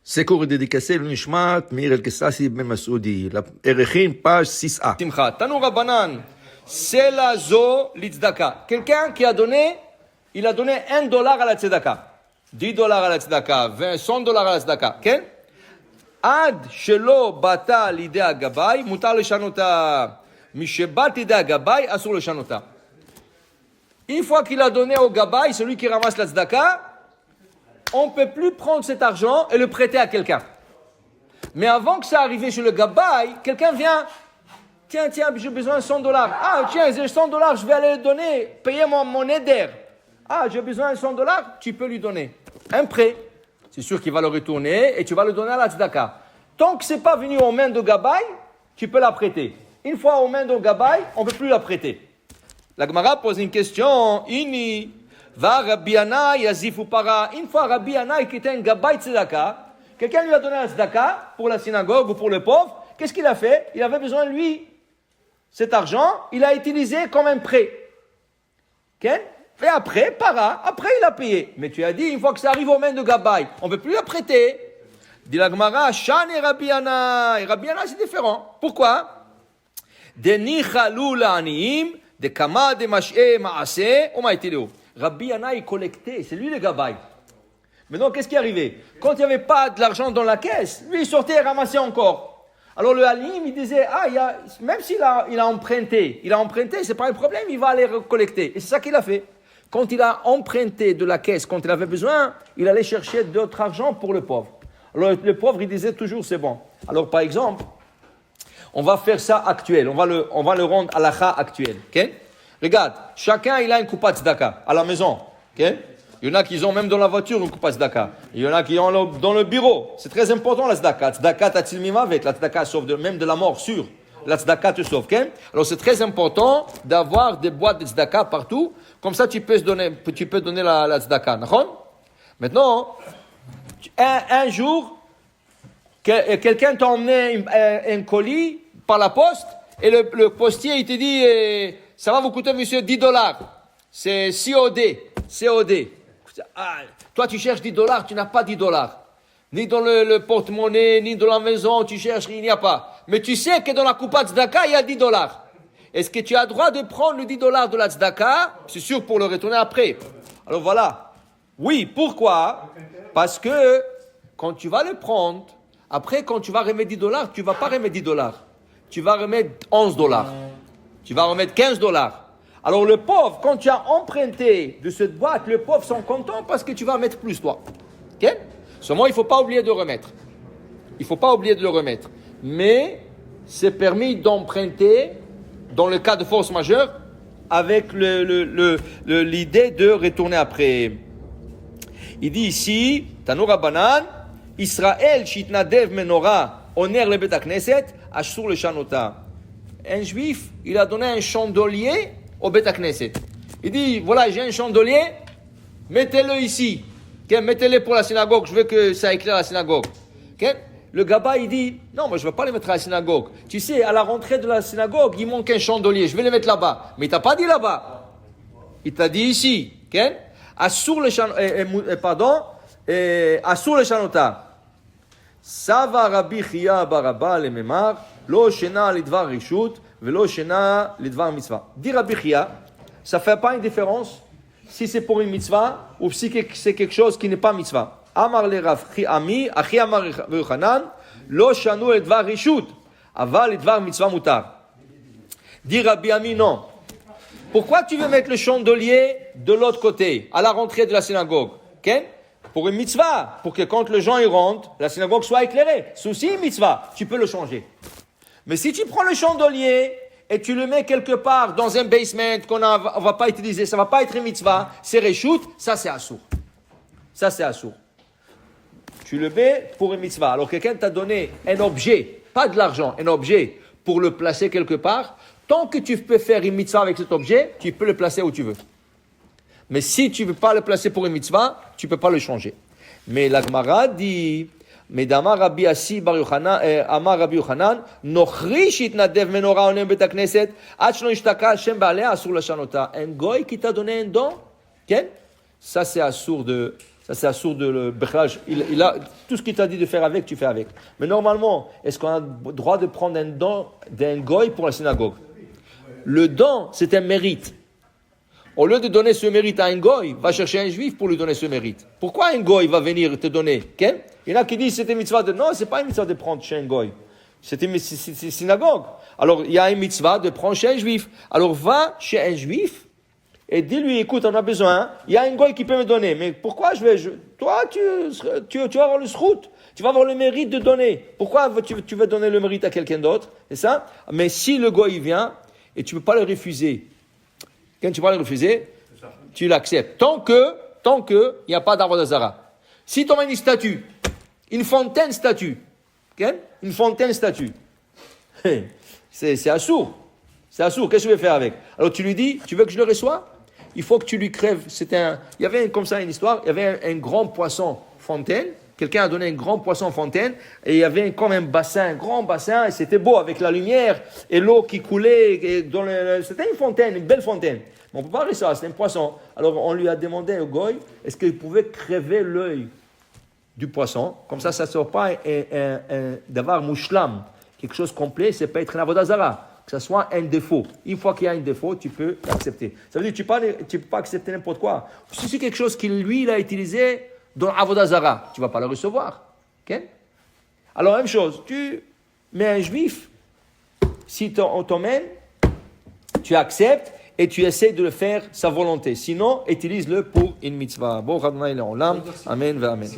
C'est cours dédicacé l'Nishmat Mir El-Kessassi Ben Masoudi. La Erechin, page 6a. Simcha. Tanu Rabbanan. C'est la zo l'itzdaka. Quelqu'un qui a donné, il a donné $1 à la tzedaka. $10 à la tzedaka. $100 à la tzedaka. כן? עד שלא באת לידי הגבאי, מותר לשנותה. משבאת לידי הגבאי, אסור לשנותה. Une fois qu'il a donné au gabaï, celui qui ramasse la tzedaka, on ne peut plus prendre cet argent et le prêter à quelqu'un. Mais avant que ça arrive chez le gabaï, quelqu'un vient, tiens, j'ai besoin de $100. Ah, tiens, j'ai $100, je vais aller le donner, payer mon éder. Ah, j'ai besoin de $100, tu peux lui donner un prêt. C'est sûr qu'il va le retourner et tu vas le donner à la tzedaka. Tant que ce n'est pas venu aux mains de gabaï, tu peux la prêter. Une fois aux mains de gabaï, on ne peut plus la prêter. La Gemara pose une question. Ini. Va Rabbi Yanai yazif ou para. Une fois Rabbi Yanai qui était un gabaï tzedaka, quelqu'un lui a donné la tzedaka pour la synagogue ou pour le pauvre. Qu'est-ce qu'il a fait? Il avait besoin, lui, cet argent, il a utilisé comme un prêt. Okay? Et après, après il a payé. Mais tu as dit, une fois que ça arrive aux mains de gabaï, on ne peut plus la prêter. Dit la Gemara, Shan et Rabbi Yanai. Rabbi Yanai, c'est différent. Pourquoi? De nichalou la'aniim, de kama de mash'e ma'aseh, ou ma'itiléo. Rabbi Yanai collectait, c'est lui le gabaï. Maintenant, qu'est-ce qui est arrivé? Quand il n'y avait pas de l'argent dans la caisse, lui, il sortait et ramassait encore. Alors le halim, il disait, même s'il a emprunté, c'est pas un problème, il va aller recollecter. Et c'est ça qu'il a fait. Quand il a emprunté de la caisse, quand il avait besoin, il allait chercher d'autres argent pour le pauvre. Alors le pauvre, il disait toujours, c'est bon. Alors par exemple, on va faire ça actuel, on va le rendre à l'akha actuel. Okay? Regarde, chacun il a une coupa tzedaka à la maison. Okay? Il y en a qui ont même dans la voiture une coupa tzedaka. Il y en a qui ont dans le bureau. C'est très important la tzedaka. Tzedaka tatil mimavet, la tzedaka sauve même de la mort sûre. La tzedaka te sauve. Okay? Alors c'est très important d'avoir des boîtes de tzedaka partout. Comme ça tu peux donner la tzedaka. Maintenant, un jour, quelqu'un t'a emmené un colis par la poste et le postier il te dit ça va vous coûter monsieur $10. C'est COD. Toi tu cherches $10, tu n'as pas $10. Ni dans le porte-monnaie, ni dans la maison, tu cherches, il n'y a pas. Mais tu sais que dans la coupa tzedaka, il y a $10. Est-ce que tu as le droit de prendre le $10 de la tzedaka? C'est sûr pour le retourner après. Alors voilà. Oui, pourquoi? Parce que quand tu vas le prendre, après quand tu vas remettre $10, tu ne vas pas remettre $10. Tu vas remettre $11. Tu vas remettre $15. Alors le pauvre, quand tu as emprunté de cette boîte, le pauvre sont contents parce que tu vas mettre plus toi. Okay? Seulement, il ne faut pas oublier de remettre. Mais c'est permis d'emprunter dans le cas de force majeure avec l'idée de retourner après. Il dit ici, Tanu Rabbanan, Israël shitnadev menora oner le bet knesset ashur le shanota. Un juif, il a donné un chandelier au bet knesset. Il dit, voilà, j'ai un chandelier, mettez-le ici. Okay, mettez-le pour la synagogue, je veux que ça éclaire la synagogue. Okay? Le gabaï, il dit, non, moi je ne vais pas le mettre à la synagogue. Tu sais, à la rentrée de la synagogue, il manque un chandelier, je vais le mettre là-bas. Mais il t'a pas dit là-bas. Il t'a dit ici. Okay? Assur le shanota. Sava Rabbi Chia baraba le memar, lo shena lidvar rishut, velo shena lidvar mitzvah. Dit Rabbi Chia, ça fait pas une différence si c'est pour une mitzvah ou si c'est quelque chose qui n'est pas mitzvah. Amar le Rav Ami, Achi Amar Yochanan, lo shanu lidvar rishut, aval lidvar mitzvah mutar. Dit Rabbi Ami, non. Pourquoi tu veux mettre le chandelier de l'autre côté, à la rentrée de la synagogue? Okay? Pour une mitzvah, pour que quand les gens y rentrent, la synagogue soit éclairée. C'est aussi une mitzvah, tu peux le changer. Mais si tu prends le chandelier et tu le mets quelque part dans un basement qu'on ne va pas utiliser, ça ne va pas être une mitzvah, c'est reshoot, ça c'est assour. Tu le mets pour une mitzvah. Alors quelqu'un t'a donné un objet, pas de l'argent, un objet pour le placer quelque part. Tant que tu peux faire une mitzvah avec cet objet, tu peux le placer où tu veux. Mais si tu ne veux pas le placer pour une mitzvah, tu ne peux pas le changer. Mais la Gemara dit, Amar Rabbi Yochanan, Nochri shitnadev menora onem bet knesset, ad shelo ishtaka Hashem ba'alea asur lashanota. Un goy qui t'a donné un don, ça c'est assour de Ça, c'est assourd de le Bechlal. Il a tout ce qu'il t'a dit de faire avec, tu fais avec. Mais normalement, est-ce qu'on a le droit de prendre un don d'un goy pour la synagogue? Le don, c'est un mérite. Au lieu de donner ce mérite à un goy, va chercher un juif pour lui donner ce mérite. Pourquoi un goy va venir te donner? Il y en a qui disent que c'est une mitzvah de... Non, c'est pas une mitzvah de prendre chez un goy. C'est une synagogue. Alors, il y a une mitzvah de prendre chez un juif. Alors, va chez un juif et dis-lui, écoute, on a besoin, il y a un goy qui peut me donner. Mais pourquoi toi, tu vas avoir le srout, tu vas avoir le mérite de donner. Pourquoi tu vas donner le mérite à quelqu'un d'autre? C'est ça? Mais si le goy vient, et tu ne peux pas le refuser, quand tu vas le refuser, tu l'acceptes. Tant que il n'y a pas d'Avodah Zara. Si tu as une statue, une fontaine statue, une fontaine statue, c'est assourd. C'est assourd. Qu'est-ce que je vais faire avec? Alors tu lui dis, tu veux que je le reçoive? Il faut que tu lui crèves. Il y avait comme ça une histoire, il y avait un grand poisson fontaine. Quelqu'un a donné un grand poisson fontaine et il y avait comme un grand bassin, et c'était beau avec la lumière et l'eau qui coulait. C'était une fontaine, une belle fontaine. Mais on ne peut pas dire ça, c'était un poisson. Alors on lui a demandé au goy, est-ce qu'il pouvait crever l'œil du poisson? Comme ça ne sort pas d'avoir mouchlam, quelque chose complet, c'est pas être un avodah zara. Que ce soit un défaut. Une fois qu'il y a un défaut, tu peux l'accepter. Ça veut dire que tu ne peux pas accepter n'importe quoi. Si c'est quelque chose qu'il, lui, il a utilisé dans Avodah Zara, tu ne vas pas le recevoir. Okay? Alors, même chose, tu mets un juif, si on t'emmène, tu acceptes et tu essaies de le faire sa volonté. Sinon, utilise-le pour une mitzvah. Bon, Amen, Amen.